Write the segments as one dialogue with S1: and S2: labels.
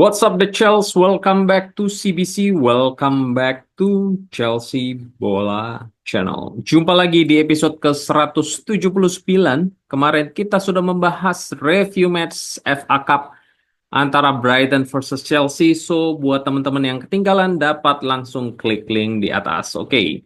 S1: What's up the Chelsea? Welcome back to CBC. Welcome back to Chelsea Bola Channel. Jumpa lagi di episode ke-179. Kemarin kita sudah membahas review match FA Cup antara Brighton versus Chelsea. So, buat teman-teman yang ketinggalan dapat langsung klik link di atas. Oke.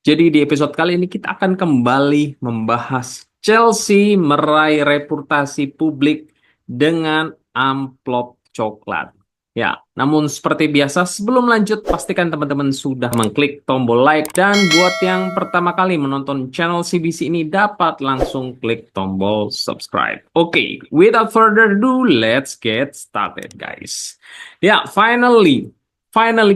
S1: Jadi di episode kali ini kita akan kembali membahas Chelsea meraih reputasi publik dengan amplop coklat. Ya, namun seperti biasa sebelum lanjut pastikan teman-teman sudah mengklik tombol like dan buat yang pertama kali menonton channel CBC ini dapat langsung klik tombol subscribe. Oke, without further ado, let's get started guys. Ya, finally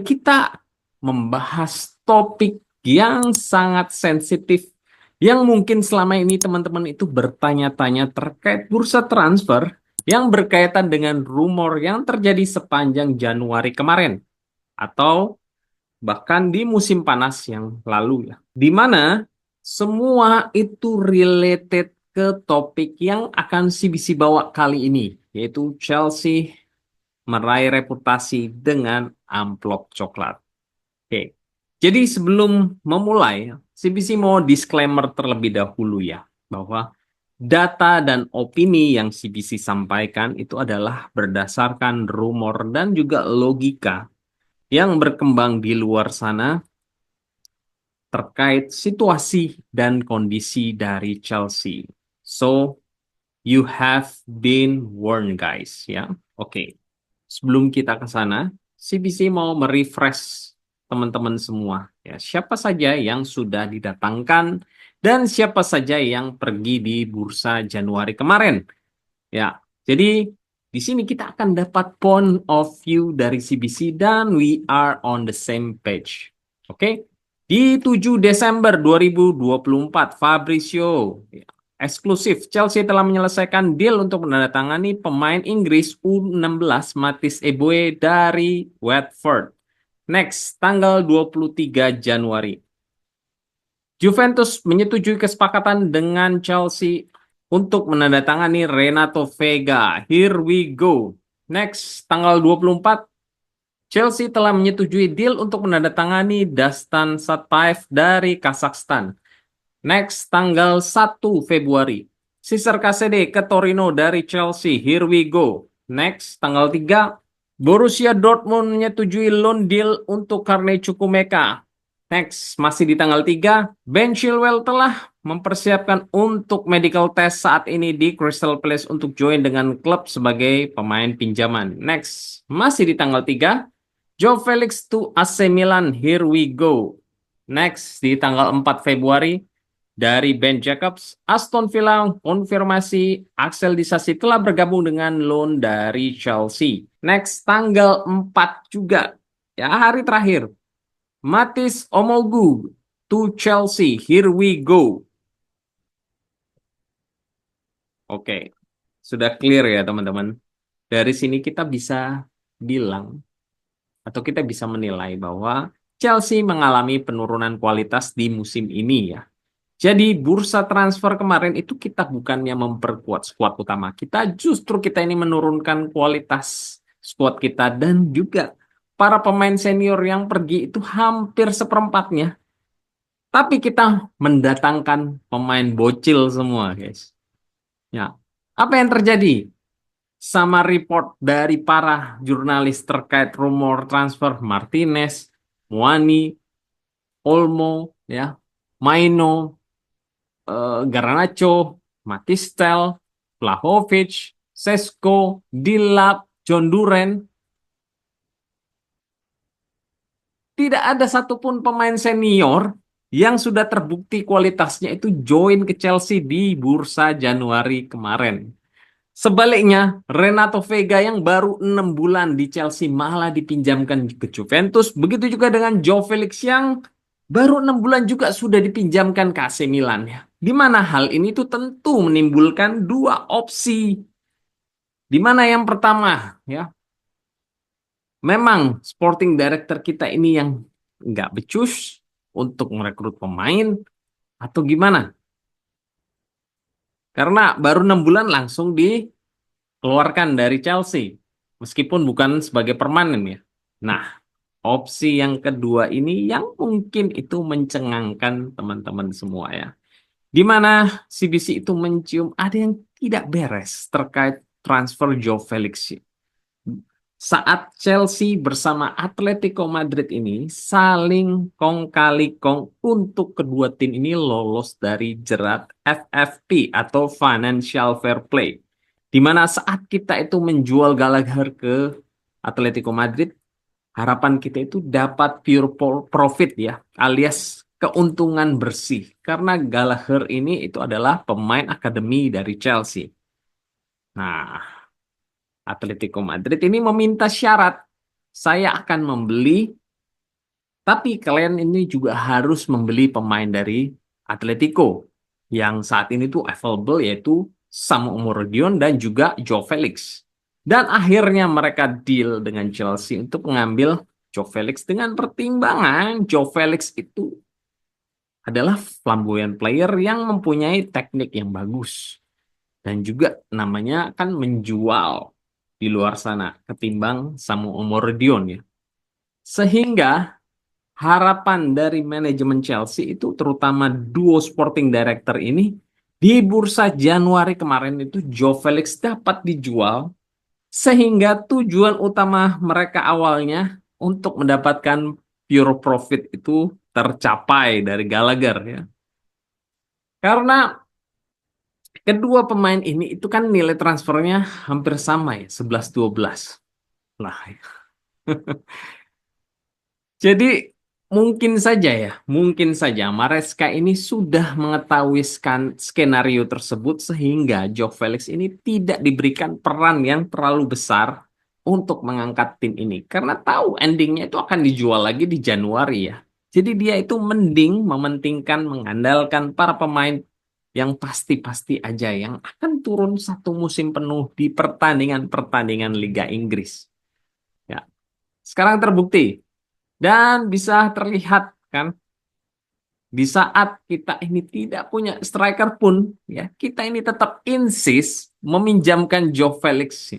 S1: kita membahas topik yang sangat sensitif yang mungkin selama ini teman-teman itu bertanya-tanya terkait bursa transfer yang berkaitan dengan rumor yang terjadi sepanjang Januari kemarin atau bahkan di musim panas yang lalu ya. Di mana semua itu related ke topik yang akan CBC bawa kali ini, yaitu Chelsea meraih reputasi dengan amplop coklat. Oke. Jadi sebelum memulai, CBC mau disclaimer terlebih dahulu ya, bahwa data dan opini yang CBC sampaikan itu adalah berdasarkan rumor dan juga logika yang berkembang di luar sana terkait situasi dan kondisi dari Chelsea. So, you have been warned guys ya. Oke. Sebelum kita ke sana, CBC mau merefresh teman-teman semua ya. Siapa saja yang sudah didatangkan dan siapa saja yang pergi di bursa Januari kemarin. Ya. Jadi di sini kita akan dapat point of view dari CBC dan we are on the same page. Oke. Di 7 Desember 2024, Fabrizio eksklusif, Chelsea telah menyelesaikan deal untuk menandatangani pemain Inggris U16 Matis Eboe dari Watford. Next, tanggal 23 Januari. Juventus menyetujui kesepakatan dengan Chelsea untuk menandatangani Renato Vega. Here we go. Next, tanggal 24, Chelsea telah menyetujui deal untuk menandatangani Dastan Satpaev dari Kazakhstan. Next, tanggal 1 Februari. Cesar Casede ke Torino dari Chelsea. Here we go. Next, tanggal 3. Borussia Dortmund menyetujui loan deal untuk Carne Chukwuemeka. Next, masih di tanggal 3. Ben Chilwell telah mempersiapkan untuk medical test saat ini di Crystal Palace untuk join dengan klub sebagai pemain pinjaman. Next, masih di tanggal 3. Joe Felix to AC Milan. Here we go. Next, di tanggal 4 Februari. Dari Ben Jacobs, Aston Villa konfirmasi Axel Disasi telah bergabung dengan loan dari Chelsea. Next, tanggal 4 juga. Ya, hari terakhir. Matis Omogu to Chelsea. Here we go. Oke, sudah clear ya teman-teman. Dari sini kita bisa bilang atau kita bisa menilai bahwa Chelsea mengalami penurunan kualitas di musim ini ya. Jadi bursa transfer kemarin itu kita bukannya memperkuat skuad utama. Kita ini menurunkan kualitas skuad kita dan juga para pemain senior yang pergi itu hampir seperempatnya. Tapi kita mendatangkan pemain bocil semua, guys. Ya. Apa yang terjadi? Sama report dari para jurnalis terkait rumor transfer Martinez, Muani, Olmo, ya, Maino, Garnacho, Matistel, Vlahovic, Sesko, Dilap, John Duren. Tidak ada satupun pemain senior yang sudah terbukti kualitasnya itu join ke Chelsea di bursa Januari kemarin. Sebaliknya, Renato Vega yang baru 6 bulan di Chelsea malah dipinjamkan ke Juventus. Begitu juga dengan Joe Felix yang baru 6 bulan juga sudah dipinjamkan ke AC Milan ya. Di mana hal ini tuh tentu menimbulkan dua opsi. Di mana yang pertama ya, memang sporting director kita ini yang nggak becus untuk merekrut pemain atau gimana? Karena baru 6 bulan langsung dikeluarkan dari Chelsea. meskipun bukan sebagai permanen ya. Nah, opsi yang kedua ini yang mungkin itu mencengangkan teman-teman semua ya. Di mana CBC itu mencium ada yang tidak beres terkait transfer Joe Felix. Saat Chelsea bersama Atletico Madrid ini saling kong kali kong untuk kedua tim ini lolos dari jerat FFP atau Financial Fair Play. Di mana saat kita itu menjual Gallagher ke Atletico Madrid, harapan kita itu dapat pure profit ya, alias keuntungan bersih. Karena Gallagher ini itu adalah pemain akademi dari Chelsea. Nah, Atletico Madrid ini meminta syarat, saya akan membeli, tapi kalian ini juga harus membeli pemain dari Atletico yang saat ini tuh available yaitu Samu Omorodion dan juga Joe Felix. Dan akhirnya mereka deal dengan Chelsea untuk mengambil Joe Felix dengan pertimbangan Joe Felix itu adalah flamboyant player yang mempunyai teknik yang bagus dan juga namanya kan menjual di luar sana ketimbang Samu Omorodion ya. Sehingga harapan dari manajemen Chelsea itu terutama duo sporting director ini di bursa Januari kemarin itu Joe Felix dapat dijual sehingga tujuan utama mereka awalnya untuk mendapatkan pure profit itu tercapai dari Gallagher ya. Karena kedua pemain ini itu kan nilai transfernya hampir sama ya, 11-12. Lah, jadi mungkin saja Maresca ini sudah mengetahui skenario tersebut sehingga Joe Felix ini tidak diberikan peran yang terlalu besar untuk mengangkat tim ini. Karena tahu endingnya itu akan dijual lagi di Januari ya. Jadi dia itu mending mementingkan mengandalkan para pemain yang pasti-pasti aja yang akan turun satu musim penuh di pertandingan-pertandingan Liga Inggris. Ya, sekarang terbukti. Dan bisa terlihat kan di saat kita ini tidak punya striker pun ya kita ini tetap insist meminjamkan Joe Felix.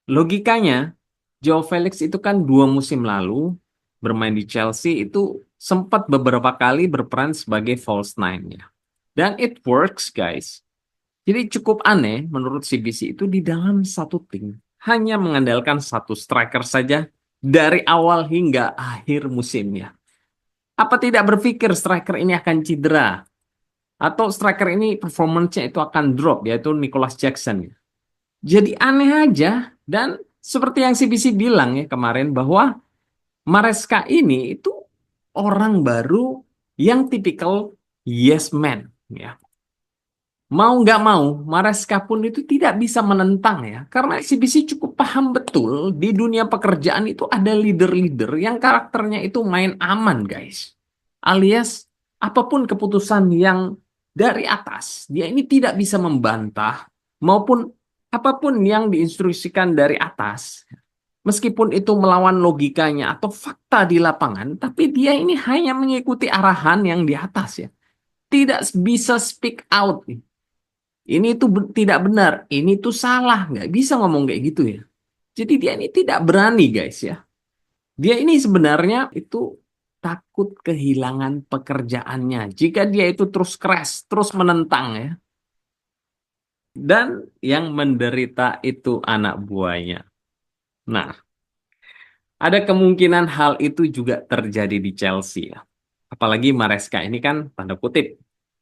S1: Logikanya Joe Felix itu kan 2 musim lalu bermain di Chelsea itu sempat beberapa kali berperan sebagai false nine ya. Dan it works guys. Jadi cukup aneh menurut CBC itu di dalam satu tim hanya mengandalkan satu striker saja dari awal hingga akhir musimnya. Apa tidak berpikir striker ini akan cedera? Atau striker ini performance-nya itu akan drop, yaitu Nicholas Jackson. Jadi aneh aja. Dan seperti yang CBC bilang ya kemarin, bahwa Maresca ini itu orang baru yang tipikal yes man. Ya. Mau nggak mau, Maresca pun itu tidak bisa menentang ya. Karena CBC cukup paham betul di dunia pekerjaan itu ada leader-leader yang karakternya itu main aman guys. Alias apapun keputusan yang dari atas, dia ini tidak bisa membantah maupun apapun yang diinstruksikan dari atas. Meskipun itu melawan logikanya atau fakta di lapangan, tapi dia ini hanya mengikuti arahan yang di atas ya. Tidak bisa speak out. Ini tuh tidak benar, ini tuh salah, nggak bisa ngomong kayak gitu ya. Jadi dia ini tidak berani guys ya. Dia ini sebenarnya itu takut kehilangan pekerjaannya jika dia itu terus keras, terus menentang ya. Dan yang menderita itu anak buahnya. Nah, ada kemungkinan hal itu juga terjadi di Chelsea ya. Apalagi Maresca ini kan tanda kutip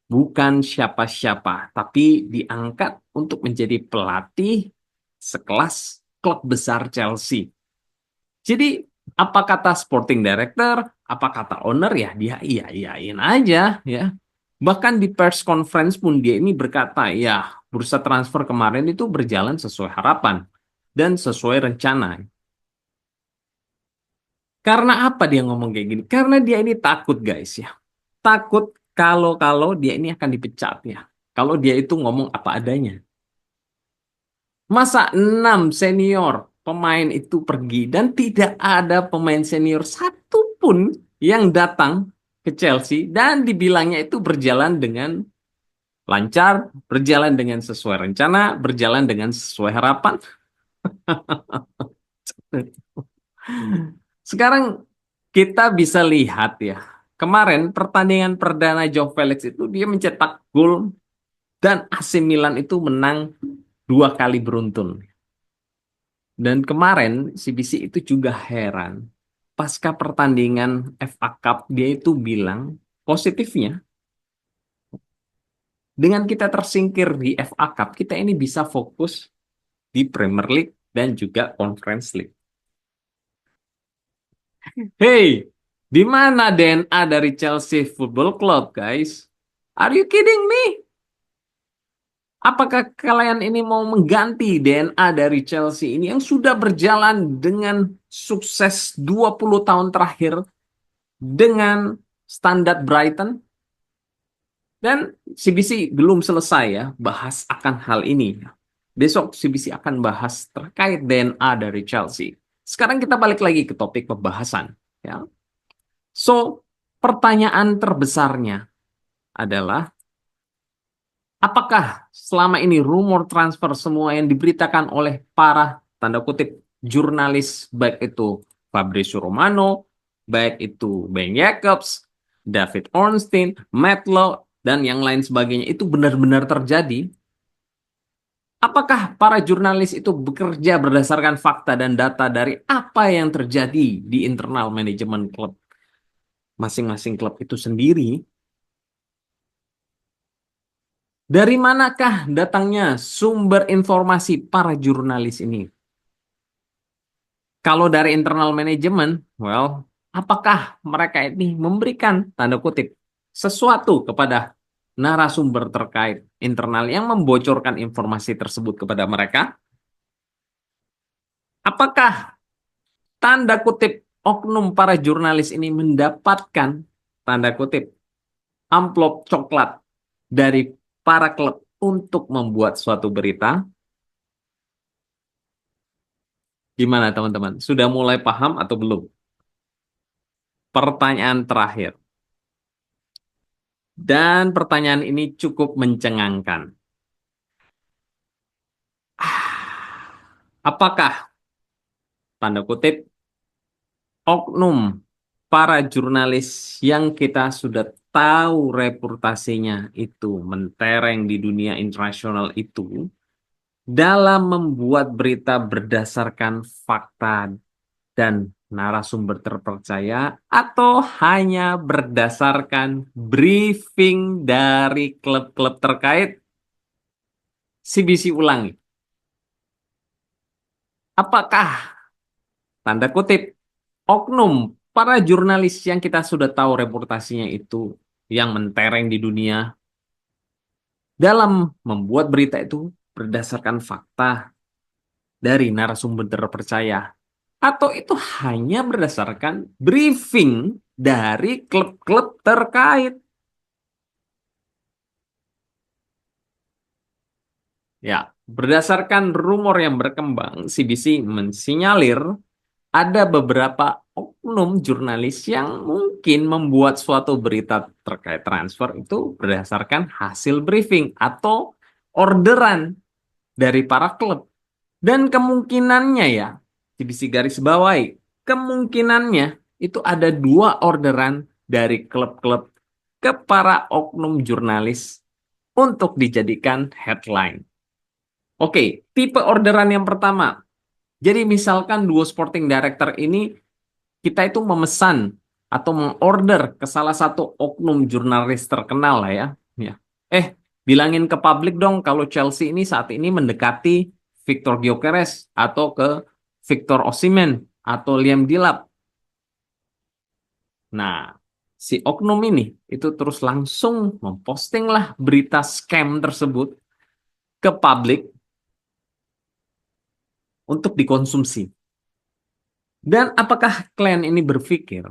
S1: bukan siapa-siapa, tapi diangkat untuk menjadi pelatih sekelas klub besar Chelsea. Jadi apa kata sporting director, apa kata owner ya dia iya-iyain aja ya. Bahkan di press conference pun dia ini berkata, ya bursa transfer kemarin itu berjalan sesuai harapan dan sesuai rencana. Karena apa dia ngomong kayak gini? Karena dia ini takut guys ya. Takut kalau dia ini akan dipecat ya. Kalau dia itu ngomong apa adanya. Masa 6 senior pemain itu pergi dan tidak ada pemain senior satupun yang datang ke Chelsea dan dibilangnya itu berjalan dengan lancar, berjalan dengan sesuai rencana, berjalan dengan sesuai harapan. Sekarang kita bisa lihat ya, kemarin pertandingan perdana Joao Felix itu dia mencetak gol dan AC Milan itu menang 2 kali beruntun. Dan kemarin CBC itu juga heran. Pasca pertandingan FA Cup dia itu bilang positifnya dengan kita tersingkir di FA Cup kita ini bisa fokus di Premier League dan juga Conference League. Hey, di mana DNA dari Chelsea Football Club, guys? Are you kidding me? Apakah kalian ini mau mengganti DNA dari Chelsea ini yang sudah berjalan dengan sukses 20 tahun terakhir dengan standar Brighton? Dan CBC belum selesai ya bahas akan hal ini. Besok CBC akan bahas terkait DNA dari Chelsea. Sekarang kita balik lagi ke topik pembahasan. Ya. So, pertanyaan terbesarnya adalah apakah selama ini rumor transfer semua yang diberitakan oleh para tanda kutip jurnalis baik itu Fabrizio Romano, baik itu Ben Jacobs, David Ornstein, Matt Lowe, dan yang lain sebagainya itu benar-benar terjadi? Apakah para jurnalis itu bekerja berdasarkan fakta dan data dari apa yang terjadi di internal manajemen klub masing-masing klub itu sendiri? Dari manakah datangnya sumber informasi para jurnalis ini? Kalau dari internal manajemen, well, apakah mereka ini memberikan tanda kutip sesuatu kepada narasumber terkait internal yang membocorkan informasi tersebut kepada mereka? Apakah tanda kutip oknum para jurnalis ini mendapatkan tanda kutip amplop coklat dari para klub untuk membuat suatu berita? Gimana teman-teman? Sudah mulai paham atau belum? Pertanyaan terakhir. Dan pertanyaan ini cukup mencengangkan. Apakah, tanda kutip, oknum para jurnalis yang kita sudah tahu reputasinya itu mentereng di dunia internasional itu dalam membuat berita berdasarkan fakta dan narasumber terpercaya atau hanya berdasarkan briefing dari klub-klub terkait? CBC ulangi. Apakah tanda kutip oknum para jurnalis yang kita sudah tahu reputasinya itu yang mentereng di dunia dalam membuat berita itu berdasarkan fakta dari narasumber terpercaya atau itu hanya berdasarkan briefing dari klub-klub terkait? Ya, berdasarkan rumor yang berkembang, CBC mensinyalir ada beberapa oknum jurnalis yang mungkin membuat suatu berita terkait transfer itu berdasarkan hasil briefing atau orderan dari para klub. Dan kemungkinannya ya, CBC garis bawahi, kemungkinannya itu ada 2 orderan dari klub-klub ke para oknum jurnalis untuk dijadikan headline. Oke, tipe orderan yang pertama. Jadi misalkan dua sporting director ini kita itu memesan atau mengorder ke salah satu oknum jurnalis terkenal lah ya. Ya. Bilangin ke publik dong kalau Chelsea ini saat ini mendekati Victor Gyökeres atau ke Victor Osimhen atau Liam Delap. Nah, si oknum ini itu terus langsung memposting lah berita scam tersebut ke publik untuk dikonsumsi. Dan apakah klien ini berpikir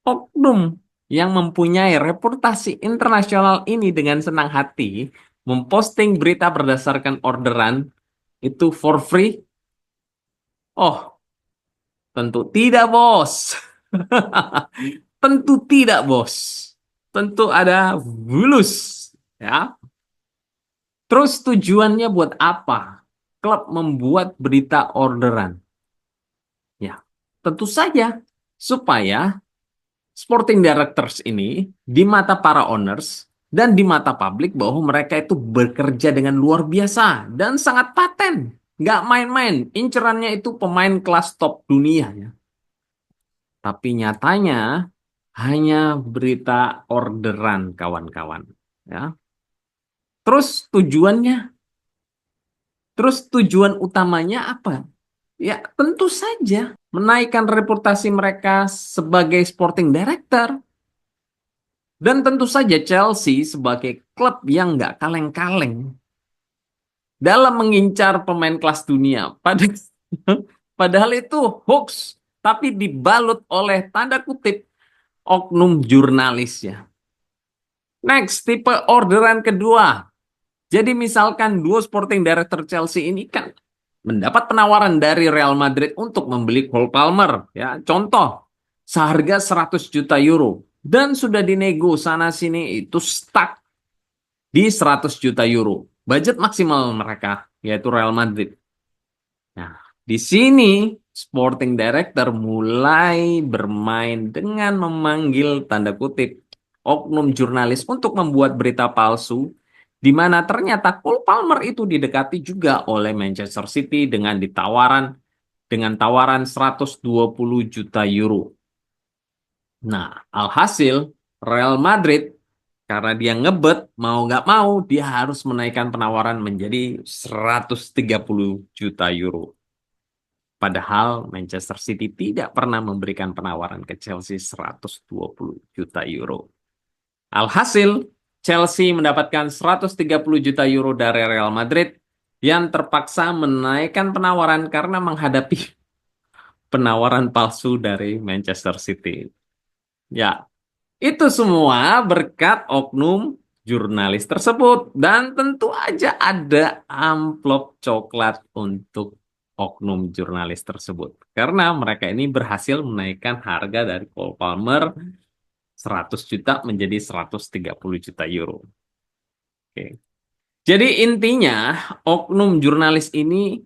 S1: oknum yang mempunyai reputasi internasional ini dengan senang hati memposting berita berdasarkan orderan itu for free? Oh, tentu tidak, bos. Tentu tidak, bos. Tentu ada bulus, ya. Terus tujuannya buat apa? klub membuat berita orderan? Ya, tentu saja supaya sporting directors ini di mata para owners dan di mata publik bahwa mereka itu bekerja dengan luar biasa dan sangat paten. Nggak main-main. Incerannya itu pemain kelas top dunia, ya. Tapi nyatanya hanya berita orderan, kawan-kawan. Ya. Terus tujuan utamanya apa? Ya, tentu saja menaikkan reputasi mereka sebagai sporting director. Dan tentu saja Chelsea sebagai klub yang nggak kaleng-kaleng dalam mengincar pemain kelas dunia. Padahal itu hoax, tapi dibalut oleh tanda kutip oknum jurnalisnya. Next, tipe orderan kedua. Jadi misalkan dua sporting director Chelsea ini kan mendapat penawaran dari Real Madrid untuk membeli Cole Palmer. Ya, contoh, seharga 100 juta euro. Dan sudah dinego sana-sini itu stuck di 100 juta euro. Budget maksimal mereka, yaitu Real Madrid. Nah, di sini sporting director mulai bermain dengan memanggil tanda kutip oknum jurnalis untuk membuat berita palsu di mana ternyata Cole Palmer itu didekati juga oleh Manchester City dengan tawaran 120 juta euro. Nah, alhasil Real Madrid karena dia ngebet mau nggak mau dia harus menaikkan penawaran menjadi 130 juta euro. Padahal Manchester City tidak pernah memberikan penawaran ke Chelsea 120 juta euro. Alhasil, Chelsea mendapatkan 130 juta euro dari Real Madrid yang terpaksa menaikkan penawaran karena menghadapi penawaran palsu dari Manchester City. Ya, itu semua berkat oknum jurnalis tersebut. Dan tentu aja ada amplop coklat untuk oknum jurnalis tersebut. Karena mereka ini berhasil menaikkan harga dari Cole Palmer 100 juta menjadi 130 juta euro. Oke. Jadi intinya oknum jurnalis ini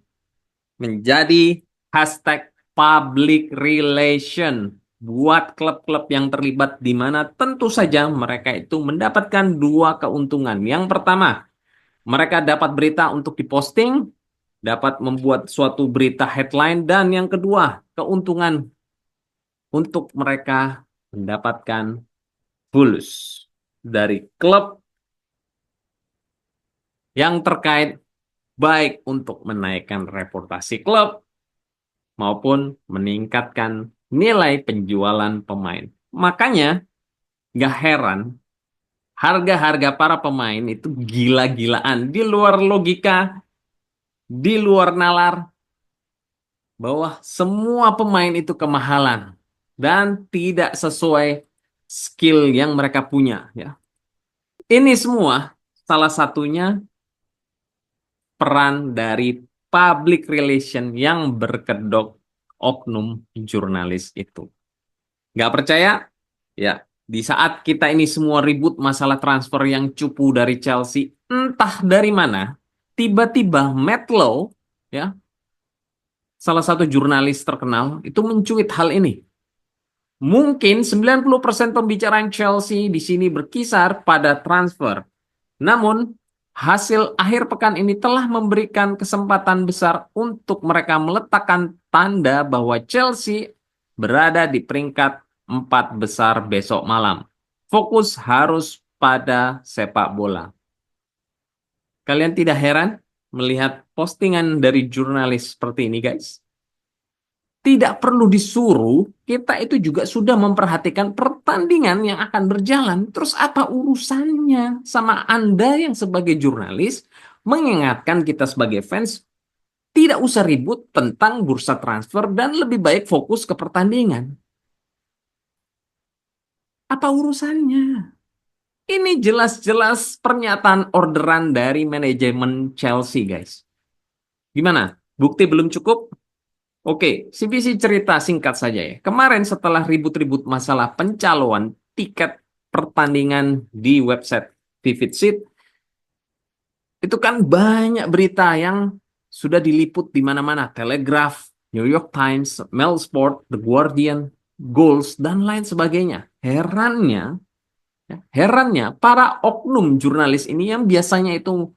S1: menjadi hashtag public relation buat klub-klub yang terlibat di mana tentu saja mereka itu mendapatkan dua keuntungan. Yang pertama, mereka dapat berita untuk diposting, dapat membuat suatu berita headline, dan yang kedua, keuntungan untuk mereka mendapatkan bulus dari klub yang terkait baik untuk menaikkan reputasi klub maupun meningkatkan nilai penjualan pemain. Makanya nggak heran harga-harga para pemain itu gila-gilaan, di luar logika, di luar nalar, bahwa semua pemain itu kemahalan dan tidak sesuai skill yang mereka punya. Ya. Ini semua salah satunya peran dari public relation yang berkedok oknum jurnalis itu. Nggak percaya? Ya, di saat kita ini semua ribut masalah transfer yang cupu dari Chelsea, entah dari mana, tiba-tiba Matt Lowe, ya, salah satu jurnalis terkenal, itu mencuit hal ini. Mungkin 90% pembicaraan Chelsea di sini berkisar pada transfer. Namun, hasil akhir pekan ini telah memberikan kesempatan besar untuk mereka meletakkan tanda bahwa Chelsea berada di peringkat 4 besar besok malam. Fokus harus pada sepak bola. Kalian tidak heran melihat postingan dari jurnalis seperti ini, guys? Tidak perlu disuruh, kita itu juga sudah memperhatikan pertandingan yang akan berjalan. Terus apa urusannya sama Anda yang sebagai jurnalis mengingatkan kita sebagai fans tidak usah ribut tentang bursa transfer dan lebih baik fokus ke pertandingan. Apa urusannya? Ini jelas-jelas pernyataan orderan dari manajemen Chelsea, guys. Gimana? Bukti belum cukup? Oke, CBC cerita singkat saja ya. Kemarin setelah ribut-ribut masalah pencaloan tiket pertandingan di website Vivid Seat, itu kan banyak berita yang sudah diliput di mana-mana, Telegraph, New York Times, Mail Sport, The Guardian, Goals, dan lain sebagainya. Herannya para oknum jurnalis ini yang biasanya itu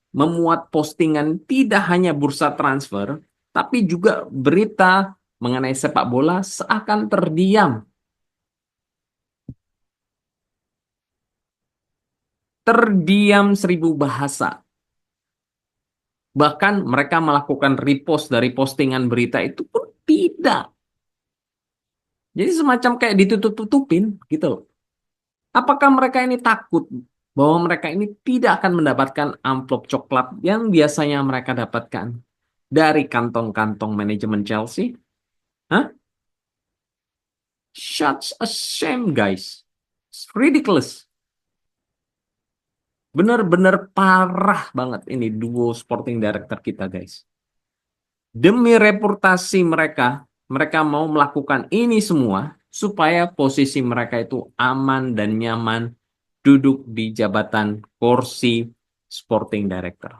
S1: memuat postingan tidak hanya bursa transfer, tapi juga berita mengenai sepak bola seakan terdiam. Terdiam 1000 bahasa. Bahkan mereka melakukan repost dari postingan berita itu pun tidak. Jadi semacam kayak ditutup-tutupin gitu loh. Apakah mereka ini takut bahwa mereka ini tidak akan mendapatkan amplop coklat yang biasanya mereka dapatkan dari kantong-kantong manajemen Chelsea? Hah? Such a shame, guys. It's ridiculous. Bener-bener parah banget ini duo sporting director kita, guys. Demi reputasi mereka, mereka mau melakukan ini semua supaya posisi mereka itu aman dan nyaman duduk di jabatan kursi sporting director.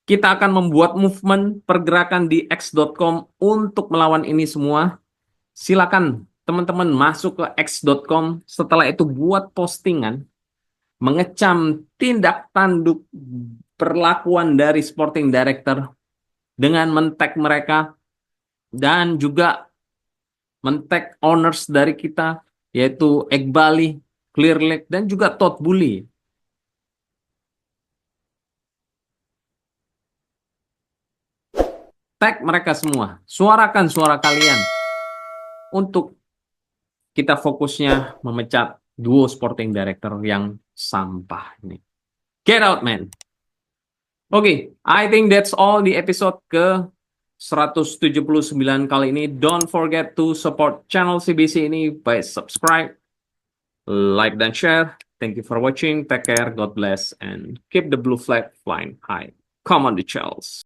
S1: Kita akan membuat movement pergerakan di x.com untuk melawan ini semua. Silakan teman-teman masuk ke x.com, setelah itu buat postingan mengecam tindak tanduk perlakuan dari sporting director dengan men-tag mereka dan juga men-tag owners dari kita yaitu Ekbali, Clear Lake, dan juga Todd Bully. Tag mereka semua, suarakan suara kalian untuk kita fokusnya memecat duo sporting director yang sampah ini. Get out, man. Oke, I think that's all di episode ke 179 kali ini. Don't forget to support channel CBC ini by subscribe, like, dan share. Thank you for watching. Take care, God bless, and keep the blue flag flying high. Come on the Chels.